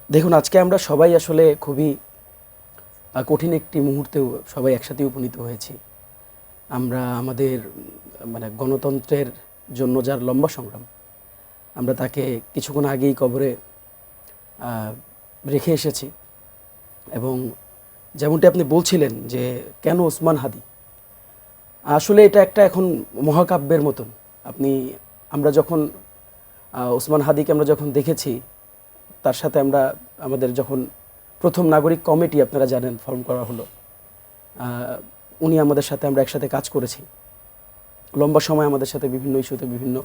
দেখুন, আজকে আমরা সবাই আসলে খুবই কঠিন একটি মুহূর্তেও সবাই একসাথে উপনীত হয়েছি। আমরা আমাদের গণতন্ত্রের জন্য যার লম্বা সংগ্রাম, আমরা তাকে কিছুক্ষণ আগেই কবরে রেখে এসেছি। এবং যেমনটি আপনি বলছিলেন যে কেন ওসমান হাদি, আসলে এটা একটা এখন মহাকাব্যের মতন। আমরা যখন ওসমান হাদিকে আমরা যখন দেখেছি, তার সাথে আমাদের যখন প্রথম নাগরিক কমিটি আপনারা জানেন ফর্ম করা হলো, উনি আমাদের সাথে আমরা একসাথে কাজ করেছি লম্বা সময়। আমাদের সাথে বিভিন্ন ইস্যুতে বিভিন্ন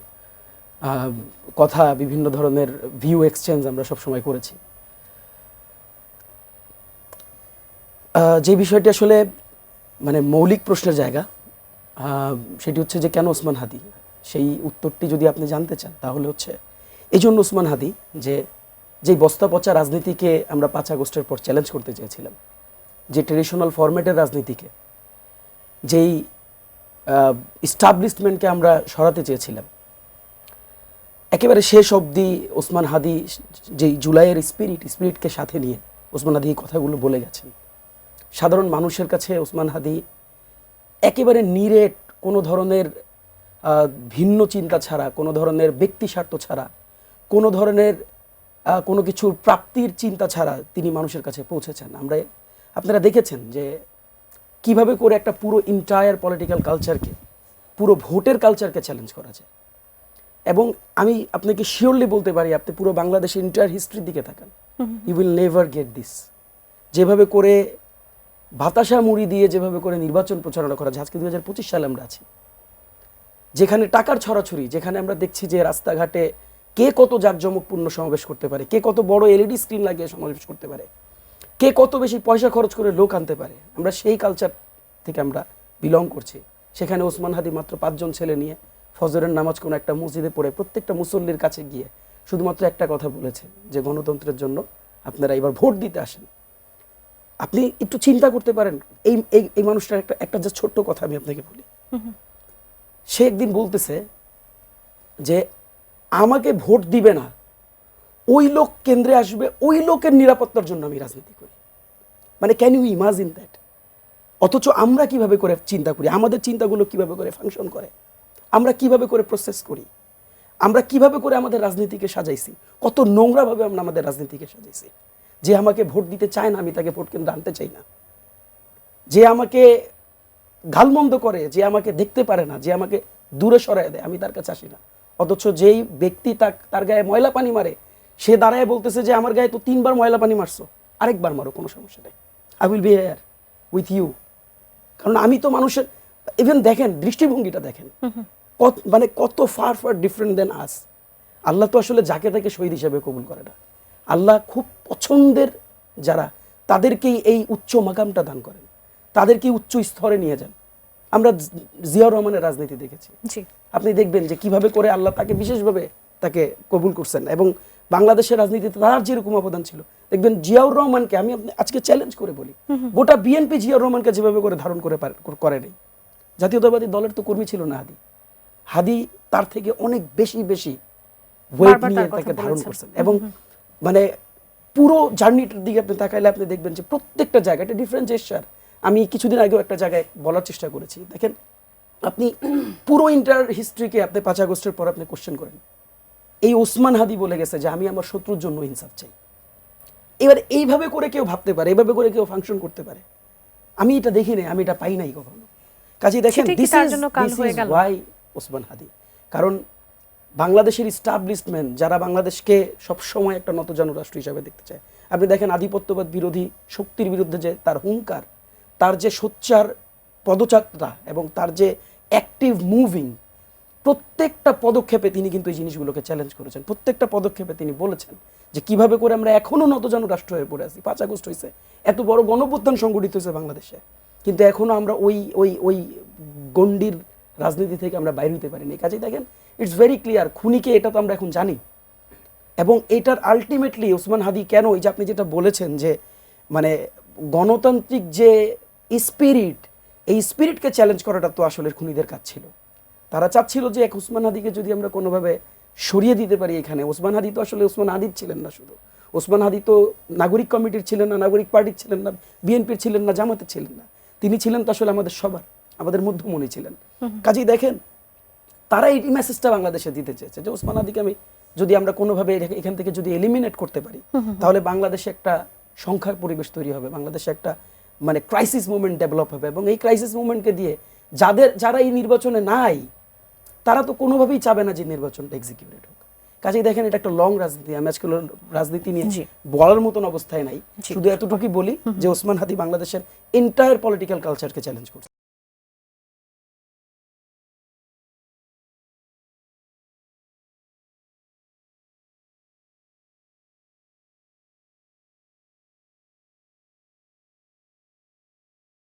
কথা, বিভিন্ন ধরনের ভিউ এক্সচেঞ্জ আমরা সব সময় করেছি। যে বিষয়টি আসলে মৌলিক প্রশ্নের জায়গা, সেটি হচ্ছে যে কেন ওসমান হাদি, সেই উত্তরটি যদি আপনি জানতে চান তাহলে হচ্ছে এই জন্য ওসমান হাদি যেই বস্তা পচা রাজনীতিকে আমরা 5 আগস্টের পর চ্যালেঞ্জ করতে চেয়েছিলাম, যে ট্রেডিশনাল ফরম্যাটের রাজনীতিকে, যেই ইস্টাবলিশমেন্টকে আমরা সরাতে চেয়েছিলাম, একেবারে শেষ অবধি ওসমান হাদি যেই জুলাইয়ের স্পিরিটকে সাথে নিয়ে ওসমান হাদি এই কথাগুলো বলে গেছেন। সাধারণ মানুষের কাছে ওসমান হাদি একেবারে নিরেট, কোনো ধরনের ভিন্ন চিন্তা ছাড়া, কোনো ধরনের ব্যক্তি স্বার্থ ছাড়া, কোনো ধরনের কোনো কিছুর প্রাপ্তির চিন্তা ছাড়া তিনি মানুষের কাছে পৌঁছেছেন। আপনারা দেখেছেন যে কিভাবে করে একটা পুরো ইন্টায়ার পলিটিক্যাল কালচারকে, পুরো ভোটের কালচারকে চ্যালেঞ্জ করা যায়। এবং আমি আপনাকে শিওরলি বলতে পারি, আপনি পুরো বাংলাদেশের ইন্টায়ার হিস্ট্রির দিকে তাকান, you will never get this. যেভাবে করে বাতাসা মুড়ি দিয়ে যেভাবে করে নির্বাচন প্রচারণা করা যায়, আজকে 2025 সালে আমরা আছি, যেখানে টাকার ছড়াছড়ি, যেখানে আমরা দেখছি যে রাস্তাঘাটে কে কত জাঁকজমকপূর্ণ সমাবেশ করতে পারে, কে কত বড় এলইডি স্ক্রিন লাগিয়ে সমাবেশ করতে পারে, কে কত বেশি পয়সা খরচ করে লোক আনতে পারে, আমরা সেই কালচার থেকে আমরা বিলং করছি। সেখানে ওসমান হাদি মাত্র 5 জন ছেলে নিয়ে ফজরের নামাজ কোনো একটা মসজিদে পড়ে প্রত্যেকটা মুসল্লির কাছে গিয়ে শুধুমাত্র একটা কথা বলেছে যে গণতন্ত্রের জন্য আপনারা এবার ভোট দিতে আসেন। আপনি একটু চিন্তা করতে পারেন, এই মানুষটার একটা যে ছোট্ট কথা আমি আপনাকে বলি। সে একদিন বলতেছে যে আমাকে ভোট দিবে না, ওই লোক কেন্দ্রে আসবে, ওই লোকের নিরাপত্তার জন্য আমি রাজনীতি করি। Can you imagine that? অথচ আমরা কিভাবে করে চিন্তা করি, আমাদের চিন্তাগুলো কিভাবে করে ফাংশন করে, আমরা কিভাবে করে প্রসেস করি, আমরা কিভাবে করে আমাদের রাজনীতিকে সাজাইছি, কত নোংরাভাবে আমরা আমাদের রাজনীতিকে সাজাইছি। যে আমাকে ভোট দিতে চায় না, আমি তাকে ভোট কেন্দ্রে আনতে চাই না। যে আমাকে গালমন্দ করে, যে আমাকে দেখতে পারে না, যে আমাকে দূরে সরায় দেয়, আমি তার কাছে আসি না। অথচ যেই ব্যক্তি তার গায়ে ময়লা পানি মারে, সে দাঁড়ায় বলতেছে যে আমার গায়ে তো 3 বার ময়লা পানি মারছো, আরেকবার মারো, কোনো সমস্যা নেই, I will be here with you. কারণ আমি তো মানুষের, ইভেন দেখেন দৃষ্টিভঙ্গিটা দেখেন, কত ফার ডিফারেন্ট দেন আস। আল্লাহ তো আসলে যাকে তাকে শহীদ হিসেবে কবুল করে না। আল্লাহ খুব পছন্দের যারা, তাদেরকেই এই উচ্চ মাকামটা দান করেন, তাদেরকেই উচ্চ স্তরে নিয়ে যান। আমরা জিয়াউর রহমানের রাজনীতি দেখেছি, আপনি দেখবেন যে কিভাবে করে আল্লাহ তাকে বিশেষভাবে তাকে কবুল করছেন। এবং বাংলাদেশের রাজনীতিতে তার যেরকম অবদান ছিল, দেখবেন জিয়াউর রহমানকে আমি আজকে চ্যালেঞ্জ করে বলি, গোটা বিএনপি জিয়াউর রহমানকে যেভাবে করে ধারণ করে নেই। জাতীয়তাবাদী দলের তো কর্মী ছিল না হাদি, তার থেকে অনেক বেশি ওয়েট নিয়ে তাকে ধারণ করছেন। এবং পুরো জার্নিটার দিকে আপনি তাকাইলে আপনি দেখবেন যে প্রত্যেকটা জায়গায় একটা ডিফারেন্ট জেস্চার। আমি কিছুদিন আগেও একটা জায়গায় বলার চেষ্টা করেছি, দেখেন আপনি পুরো ইন্টার হিস্ট্রিকে আপনি 5 আগস্টের পর আপনি কোশ্চেন করেন, এই ওসমান হাদি বলে গেছে যে আমি আমার শত্রুর জন্য ইনসাফ চাই। এবার এইভাবে করে কেউ ভাবতে পারে, এইভাবে করে কেউ ফাংশন করতে পারে, আমি এটা দেখি নাই, আমি এটা পাই নাই কখনো। কাজেই দেখেন দিস ইজ ওয়াই ওসমান হাদি। কারণ বাংলাদেশের ইস্টাবলিশমেন্ট যারা বাংলাদেশকে সবসময় একটা নতজানু রাষ্ট্র হিসাবে দেখতে চায়, আপনি দেখেন আধিপত্যবাদ বিরোধী শক্তির বিরুদ্ধে যে তার হুঙ্কার, তার যে সোচ্চার পদযাত্রা এবং তার যে অ্যাক্টিভ মুভিং, প্রত্যেকটা পদক্ষেপে তিনি কিন্তু এই জিনিসগুলোকে চ্যালেঞ্জ করেছেন। প্রত্যেকটা পদক্ষেপে তিনি বলেছেন যে কিভাবে করে আমরা এখনো নতজানু রাষ্ট্র হয়ে পড়ে আছি। 5 আগস্ট হয়েছে, এত বড় গণঅভ্যুত্থান সংগঠিত হয়েছে বাংলাদেশে, কিন্তু এখনো আমরা ওই গণ্ডির রাজনীতি থেকে আমরা বাইরে হতে পারিনি। কাজেই দেখেন ইটস ভেরি ক্লিয়ার, খুনিকে এটা তো আমরা এখন জানি। এবং এটার আলটিমেটলি ওসমান হাদি কেন, এই যে আপনি যেটা বলেছেন যে গণতান্ত্রিক যে স্পিরিট, এই স্পিরিটকে চ্যালেঞ্জ করাটা তো আসলে খুনিদের কাজ ছিল। তারা চাচ্ছিল যে ওসমান হাদিকে যদি আমরা কোনোভাবে সরিয়ে দিতে পারি এখানে। ওসমান হাদি তো আসলে ওসমান হাদি ছিলেন না শুধু, ওসমান হাদি তো নাগরিক কমিটির ছিলেন না, নাগরিক পার্টির ছিলেন না, বিএনপির ছিলেন না, জামাতের ছিলেন না, তিনি ছিলেন তো আসলে আমাদের সবার, আমাদের মধ্যমণি ছিলেন। কাজেই দেখেন তারা এই মেসেজটা বাংলাদেশে দিতে চেয়েছে যে ওসমান হাদিকে আমি যদি আমরা কোনোভাবে এখান থেকে যদি এলিমিনেট করতে পারি তাহলে বাংলাদেশে একটা সংখ্যার পরিবেশ তৈরি হবে, বাংলাদেশে একটা মানে ক্রাইসিস মুভমেন্ট ডেভেলপ হবে, এবং এই ক্রাইসিস মুভমেন্টকে দিয়ে যারা এই নির্বাচনে নাই তারা তো কোনোভাবেই চাবে না যে নির্বাচনটা এক্সিকিউটেড হোক। কাজেই দেখেন এটা একটা লং রাজনীতি, আমি আজকে রাজনীতি নিয়ে বলার মতন অবস্থায় নাই, শুধু এতটুকুই বলি যে ওসমান হাদি বাংলাদেশের এন্টায়ার পলিটিক্যাল কালচারকে চ্যালেঞ্জ করছে।